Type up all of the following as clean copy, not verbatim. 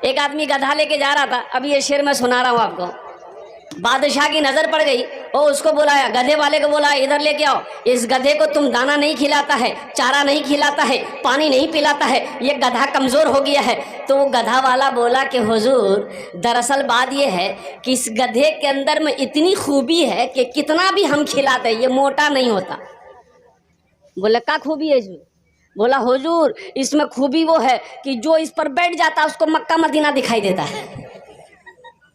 एक आदमी गधा लेके जा रहा था। अभी ये शेर मैं सुना रहा हूँ आपको। बादशाह की नजर पड़ गई, वो उसको बुलाया, गधे वाले को बोला इधर लेके आओ, इस गधे को तुम दाना नहीं खिलाता है, चारा नहीं खिलाता है, पानी नहीं पिलाता है, ये गधा कमजोर हो गया है। तो वो गधा वाला बोला कि हुजूर दरअसल बात ये है कि इस गधे के अंदर में इतनी खूबी है कि कितना भी हम खिलाते ये मोटा नहीं होता। बोले क्या खूबी है इसमें? बोला हुजूर इसमें खूबी वो है कि जो इस पर बैठ जाता है उसको मक्का मदीना दिखाई देता है।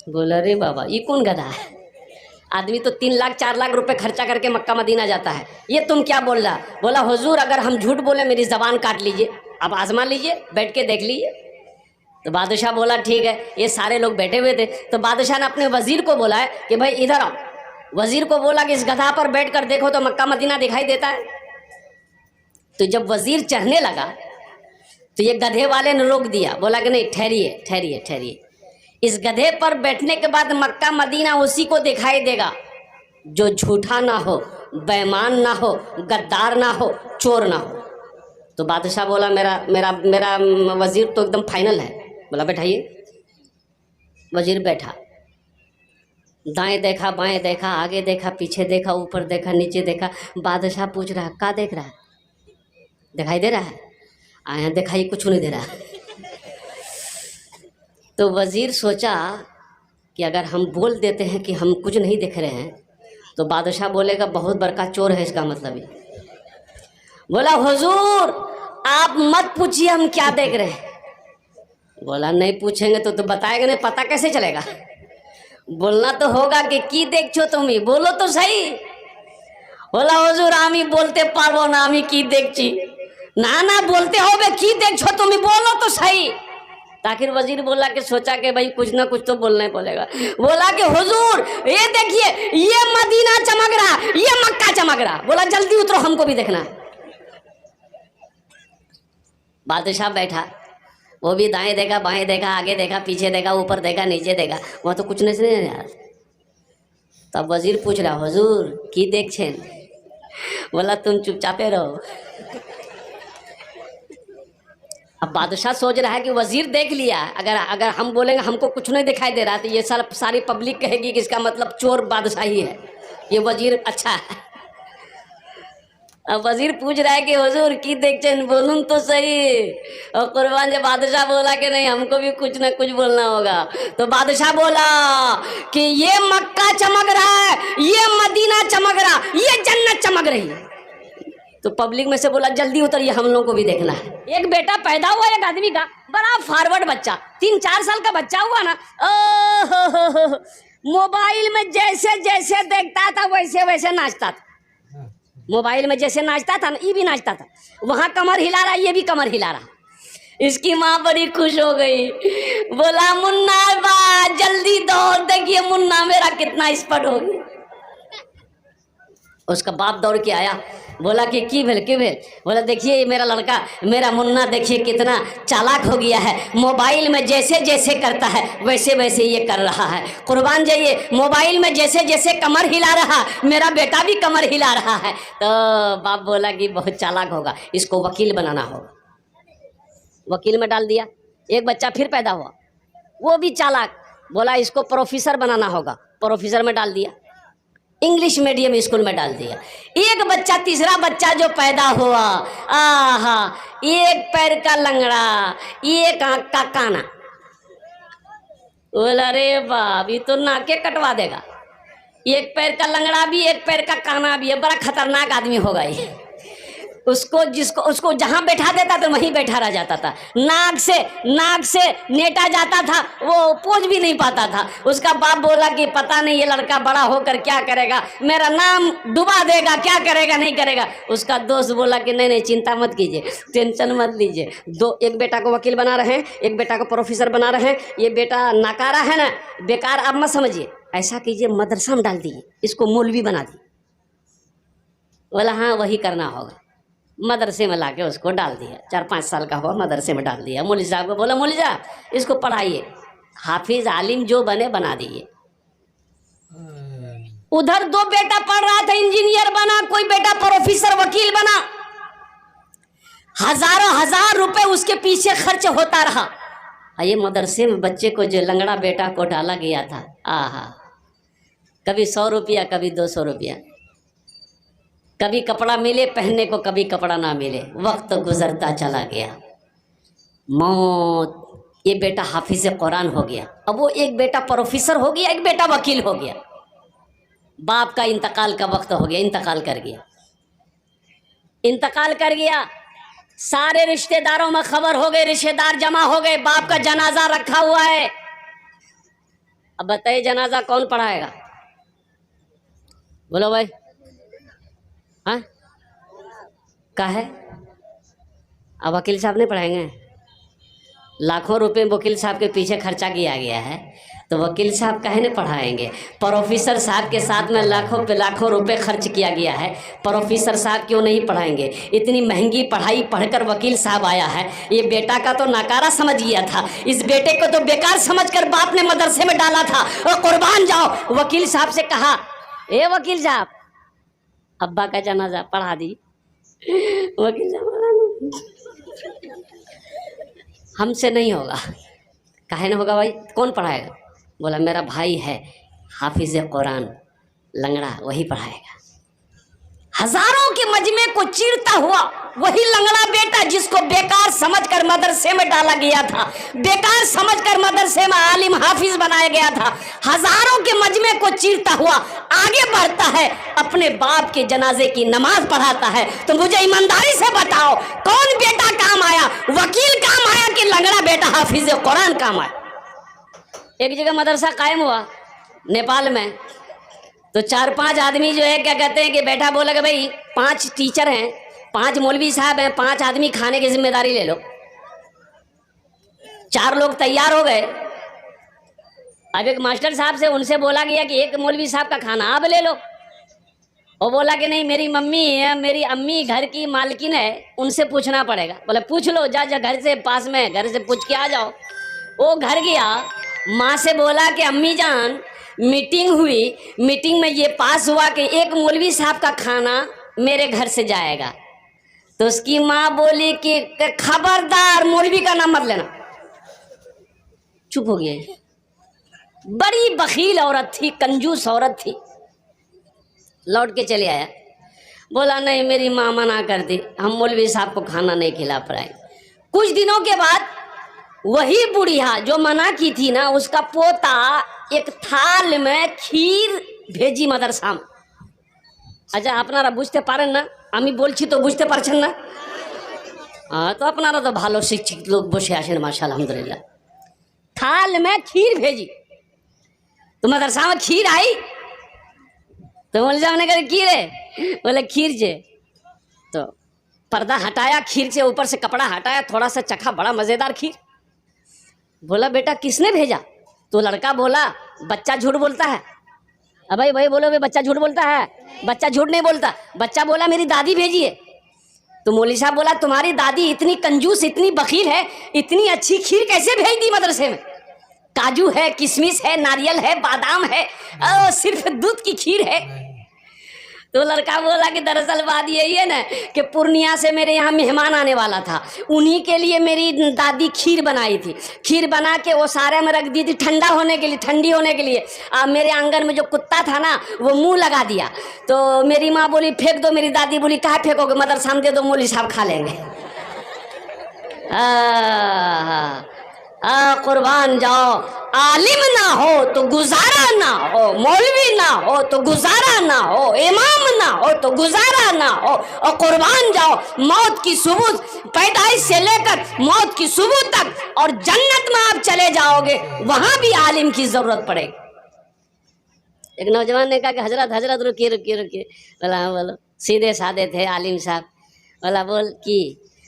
बोला रे बाबा ये कौन गधा है? आदमी तो 3 लाख 4 लाख रुपए खर्चा करके मक्का मदीना जाता है, ये तुम क्या बोल रहा? बोला हुजूर अगर हम झूठ बोले मेरी जबान काट लीजिए, आप आजमा लीजिए, बैठ के देख लीजिए। तो बादशाह बोला ठीक है। ये सारे लोग बैठे हुए थे, तो बादशाह ने अपने वजीर को बोला है कि भाई इधर आओ। वजीर को बोला कि इस गधा पर बैठ कर देखो तो मक्का मदीना दिखाई देता है। तो जब वजीर चढ़ने लगा तो ये गधे वाले ने रोक दिया, बोला कि नहीं ठहरिए ठहरिए ठहरिए, इस गधे पर बैठने के बाद मक्का मदीना उसी को दिखाई देगा जो झूठा ना हो, बेईमान ना हो, गद्दार ना हो, चोर ना हो। तो बादशाह बोला मेरा मेरा मेरा वजीर तो एकदम फाइनल है। बोला बैठाइए। वजीर बैठा, दाएं देखा बाएं देखा, आगे देखा पीछे देखा, ऊपर देखा नीचे देखा। बादशाह पूछ रहा है क्या देख रहा है? दिखाई दे रहा है? आया दिखाई कुछ नहीं दे रहा। तो वजीर सोचा कि अगर हम बोल देते हैं कि हम कुछ नहीं देख रहे हैं तो बादशाह बोलेगा बहुत बड़का चोर है, इसका मतलब ही। बोला हुजूर आप मत पूछिए हम क्या देख रहे हैं। बोला नहीं पूछेंगे तो बताएगा नहीं, पता कैसे चलेगा? बोलना तो होगा कि की देखो तुम ही, बोलो तो सही। बोला हुजूर आमी बोलते पारबो ना, आमी की देखची ना ना बोलते हो बे की देखो तुम ही, बोलो तो सही। आखिर वजीर बोला कि सोचा कि भाई कुछ ना कुछ तो बोलना ही पड़ेगा। बोला कि हुजूर ये देखिए ये मदीना चमक रहा, ये मक्का चमक रहा। बोला जल्दी उतरो हमको भी देखना है। बादशाह बैठा, वो भी दाएं देखा बाएं देखा, आगे देखा पीछे देखा, ऊपर देखा नीचे देखा, वहाँ तो कुछ नहीं यार। तब वजीर पूछ रहा हुजूर की देख छे? बोला तुम चुपचापे रहो। अब बादशाह सोच रहा है कि वजीर देख लिया, अगर हम बोलेंगे हमको कुछ नहीं दिखाई दे रहा तो ये सारी पब्लिक कहेगी कि इसका मतलब चोर बादशाह ही है, ये वजीर अच्छा है। अब वजीर पूछ रहा है कि हुजूर की देखते बोलूं तो सही। और कुर्बान जब बादशाह बोला कि नहीं हमको भी कुछ ना कुछ बोलना होगा, तो बादशाह बोला कि ये मक्का चमक रहा है, ये मदीना चमक रहा, ये जन्नत चमक रही है। तो पब्लिक में से बोला जल्दी उतरिए हम लोगों को भी देखना है। एक बेटा पैदा हुआ एक आदमी का, बड़ा फॉरवर्ड बच्चा, 3-4 साल का बच्चा हुआ ना, मोबाइल में जैसे जैसे देखता था वैसे वैसे नाचता था। मोबाइल में जैसे नाचता था ना ये भी नाचता था, वहां कमर हिला रहा ये भी कमर हिला रहा। इसकी माँ बड़ी खुश हो गई, बोला मुन्ना बा जल्दी दौड़ देखिए मुन्ना मेरा कितना एक्सपर्ट हो गया। उसका बाप दौड़ के आया, बोला कि की भेल की भेल? बोला देखिए मेरा लड़का मेरा मुन्ना देखिए कितना चालाक हो गया है, मोबाइल में जैसे जैसे करता है वैसे वैसे ये कर रहा है। कुर्बान जाइए मोबाइल में जैसे जैसे कमर हिला रहा मेरा बेटा भी कमर हिला रहा है। तो बाप बोला कि बहुत चालाक होगा, इसको वकील बनाना होगा। वकील में डाल दिया। एक बच्चा फिर पैदा हुआ, वो भी चालाक, बोला इसको प्रोफेसर बनाना होगा, प्रोफेसर में डाल दिया। इंग्लिश मीडियम स्कूल में डाल दिया। एक बच्चा तीसरा बच्चा जो पैदा हुआ, आहा एक पैर का लंगड़ा एक आंख का काना। बोला रे बाप ये तो नाके कटवा देगा। एक पैर का लंगड़ा भी एक पैर का काना भी है, बड़ा खतरनाक आदमी होगा ये। उसको जहां बैठा देता तो वहीं बैठा रह जाता था। नाक से नेटा जाता था, वो पोंछ भी नहीं पाता था। उसका बाप बोला कि पता नहीं ये लड़का बड़ा होकर क्या करेगा, मेरा नाम डुबा देगा, क्या करेगा नहीं करेगा। उसका दोस्त बोला कि नहीं चिंता मत कीजिए, टेंशन मत लीजिए। एक बेटा को वकील बना रहे हैं, एक बेटा को प्रोफेसर बना रहे हैं। ये बेटा नाकारा है ना, बेकार आप मत समझिए, ऐसा कीजिए मदरसा में डाल दीजिए, इसको मौलवी बना दिए। बोला हाँ वही करना होगा। मदरसे में लाके उसको डाल दिया। 4-5 साल का हुआ, मदरसे में डाल दिया। मौलवी साहब को बोला मौलवी साहब इसको पढ़ाइए, हाफिज आलिम जो बने बना दीजिए। उधर 2 बेटा पढ़ रहा था, इंजीनियर बना, कोई बेटा प्रोफेसर वकील बना। हजारों हजार रुपए उसके पीछे खर्च होता रहा। और ये मदरसे में बच्चे को जो लंगड़ा बेटा को डाला गया था, आहा, कभी 100 रुपया, कभी 200 रुपया, कभी कपड़ा मिले पहनने को, कभी कपड़ा ना मिले, वक्त गुजरता चला गया, मौत। ये बेटा हाफिज कुरान हो गया, अब वो एक बेटा प्रोफेसर हो गया, एक बेटा वकील हो गया। बाप का इंतकाल का वक्त हो गया, इंतकाल कर गया, इंतकाल कर गया। सारे रिश्तेदारों में खबर हो गई, रिश्तेदार जमा हो गए, बाप का जनाजा रखा हुआ है। अब बताइए जनाजा कौन पढ़ाएगा? बोलो भाई। हाँ, क्या है? अब वकील साहब नहीं पढ़ाएंगे? लाखों रुपए वकील साहब के पीछे खर्चा किया गया है, तो वकील साहब काहे नहीं पढ़ाएंगे? प्रोफेसर साहब के साथ में लाखों पे लाखों रुपए खर्च किया गया है, प्रोफेसर साहब क्यों नहीं पढ़ाएंगे? इतनी महंगी पढ़ाई पढ़कर वकील साहब आया है, ये बेटा का तो नकारा समझ गया था, इस बेटे को तो बेकार समझकर बाप ने मदरसे में डाला था। और कुर्बान जाओ, वकील साहब से कहा, ए वकील साहब, अब्बा का जनाजा पढ़ा दी। वकील साहब हमसे नहीं होगा। काहे न होगा भाई? कौन पढ़ाएगा? बोला मेरा भाई है हाफिज कुरान लंगड़ा, वही पढ़ाएगा। हजारों के मजमे को चीरता हुआ वही लंगड़ा बेटा जिसको बेकार समझकर मदरसे में डाला गया था, बेकार समझकर मदरसे में आलिम हाफिज बनाया गया था, हजारों के मजमे को चीरता हुआ आगे बढ़ता है, अपने बाप के जनाजे की नमाज पढ़ाता है। तो मुझे ईमानदारी से बताओ, कौन बेटा काम आया? वकील काम आया कि लंगड़ा बेटा हाफिज कुरान काम आया? एक जगह मदरसा कायम हुआ नेपाल में, तो 4-5 आदमी जो है क्या कहते हैं कि बैठा, बोला कि भाई 5 टीचर हैं, 5 मौलवी साहब हैं, 5 आदमी खाने की जिम्मेदारी ले लो। 4 लोग तैयार हो गए। अब एक मास्टर साहब से उनसे बोला गया कि एक मौलवी साहब का खाना आप ले लो। वो बोला कि नहीं, मेरी मम्मी है, मेरी अम्मी घर की मालकिन है, उनसे पूछना पड़ेगा। बोला पूछ लो, जा घर से पास में, घर से पूछ के आ जाओ। वो घर गया, माँ से बोला कि अम्मी जान मीटिंग हुई, मीटिंग में ये पास हुआ कि एक मौलवी साहब का खाना मेरे घर से जाएगा। तो उसकी माँ बोली कि खबरदार मौलवी का नाम मत लेना। चुप हो गया। बड़ी बखील औरत थी, कंजूस औरत थी। लौट के चले आया, बोला नहीं मेरी माँ मना कर दी, हम मौलवी साहब को खाना नहीं खिला पाए। कुछ दिनों के बाद वही बुढ़िया जो मना की थी ना, उसका पोता एक थाल में खीर भेजी मदरसा में। अच्छा अपनारा बुझते पारेन ना, आमी बोलছি तो बुझते पारছেন ना? हाँ, तो अपनारा तो भालो शिक्षित लोग बसे आছেন माशाल्लाह अल्हम्दुलिल्लाह। थाल में खीर भेजी, तो मदरसा में खीर आई, तो मौलवी साहब ने कहा खीर है? बोले खीर जे। तो पर्दा हटाया, खीर से ऊपर से कपड़ा हटाया, थोड़ा सा चखा, बड़ा मजेदार खीर। बोला बेटा किसने भेजा? तो लड़का बोला बच्चा झूठ बोलता है। अब भाई बोलो, बच्चा झूठ बोलता है? बच्चा झूठ नहीं बोलता, बच्चा बोला मेरी दादी भेजी है। तो मौलवी साहब बोला तुम्हारी दादी इतनी कंजूस, इतनी बखील है, इतनी अच्छी खीर कैसे भेज दी मदरसे में? काजू है, किशमिश है, नारियल है, बादाम है, सिर्फ दूध की खीर है। तो लड़का बोला कि दरअसल बात यही है ना कि पूर्णिया से मेरे यहाँ मेहमान आने वाला था, उन्हीं के लिए मेरी दादी खीर बनाई थी। खीर बना के वो सारे में रख दी थी ठंडा होने के लिए, ठंडी होने के लिए। मेरे आंगन में जो कुत्ता था ना, वो मुंह लगा दिया। तो मेरी माँ बोली फेंक दो, मेरी दादी बोली कहाँ फेंकोगे, मदरसा में दे दो, मौलवी साहब खा लेंगे। कुर्बान जाओ, आलिम ना हो तो गुजारा ना हो, मौलवी ना हो तो गुजारा ना हो, इमाम ना हो तो गुजारा ना हो। और कुर्बान जाओ, मौत की सुबह, पैदाइश से लेकर मौत की सुबह तक, और जन्नत में आप चले जाओगे, वहां भी आलिम की जरूरत पड़ेगी। एक नौजवान ने कहा कि हजरत रुकिए। बोला हाँ बोलो। सीधे साधे थे आलिम साहब। बोला बोल की?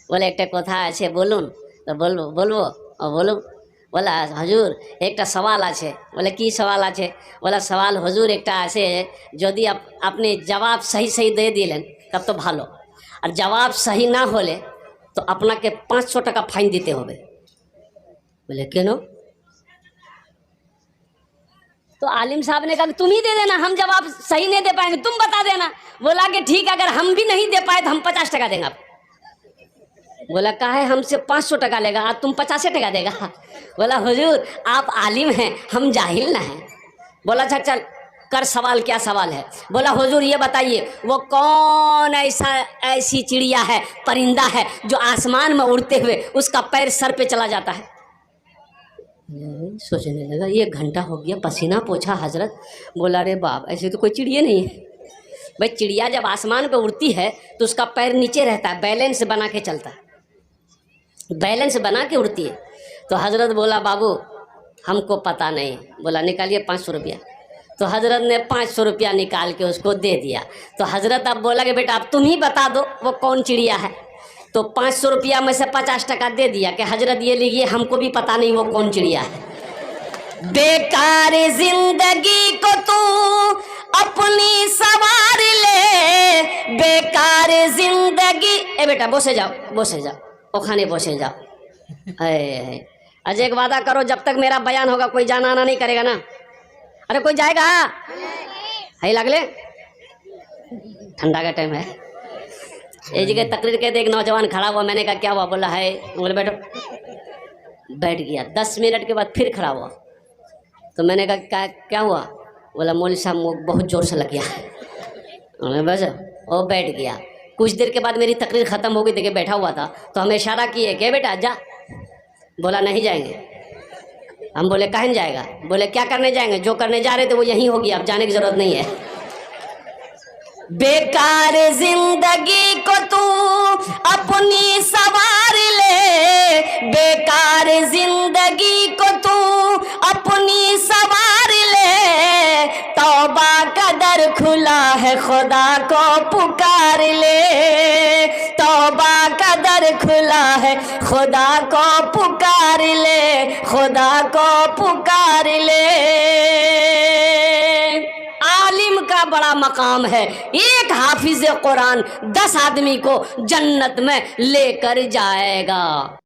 बोले एक कथा আছে বলুন। तो बोलबो बोलो। बोला हजूर एक सवाल आछे। बोले की सवाल आछे? बोला सवाल हजूर एक आछे, यदि आपने जवाब सही दे दिलें तब तो भालो, और जवाब सही ना होले तो अपना के 500 टाका फाइन दीते होबे। बोले क्यों? तो आलिम साहब ने कहा कि तुम ही दे देना, हम जवाब सही नहीं दे पाएंगे, तुम बता देना। बोला कि ठीक, अगर हम भी नहीं दे पाए तो हम 50 टाका देंगे आपको। बोला काहे हमसे 500 टका लेगा, आज तुम 50 टका देगा। बोला हुजूर आप आलिम हैं, हम जाहिल ना हैं। बोला अच्छा चल कर सवाल, क्या सवाल है। बोला हुजूर ये बताइए वो कौन ऐसी चिड़िया है, परिंदा है जो आसमान में उड़ते हुए उसका पैर सर पे चला जाता है। सोचने लगा 1 घंटा हो गया, पसीना पोछा हजरत। बोला अरे बाप ऐसे तो कोई चिड़िया नहीं है भाई, चिड़िया जब आसमान पे उड़ती है तो उसका पैर नीचे रहता है, बैलेंस बना के चलता है, बैलेंस बना के उड़ती है। तो हजरत बोला बाबू हमको पता नहीं। बोला निकालिए 500 रुपया। तो हजरत ने 500 रुपया निकाल के उसको दे दिया। तो हजरत अब बोला कि बेटा अब तुम ही बता दो वो कौन चिड़िया है। तो 500 रुपया में से 50 टका दे दिया कि हजरत ये लीजिए, हमको भी पता नहीं वो कौन चिड़िया है। बेकार जिंदगी को तू अपनी सवार ले, बेकार जिंदगी। ए बेटा बसे जाओ, बसे जाओ, ओखाने बसे जाओ। आज एक वादा करो, जब तक मेरा बयान होगा कोई जाना आना नहीं करेगा ना। अरे कोई जाएगा है लगले, ठंडा का टाइम है। एक जगह तकरीर के एक नौजवान खड़ा हुआ, मैंने कहा क्या हुआ। बोला है। बोले बैठो। बैठ गया। 10 मिनट के बाद फिर खड़ा हुआ। तो मैंने कहा क्या हुआ। बोला मौलवी साहब बहुत ज़ोर से लग गया। बस वो बैठ गया। कुछ देर के बाद मेरी तकरीर ख़त्म हो गई, देखिए बैठा हुआ था। तो हमें इशारा किए क्या बेटा जा। बोला नहीं जाएंगे। हम बोले कहाँ जाएगा। बोले क्या करने जाएंगे, जो करने जा रहे थे वो यहीं होगी, अब जाने की ज़रूरत नहीं है। बेकार जिंदगी को तू अपनी सवार ले, बेकार जिंदगी को तू अपनी सवार ले, तौबा का दर खुला है खुदा को पुकार ले, तौबा का दर खुला है खुदा को पुकार ले, खुदा को पुकार ले। आलिम का बड़ा मकाम है, एक हाफिज कुरान 10 आदमी को जन्नत में लेकर जाएगा।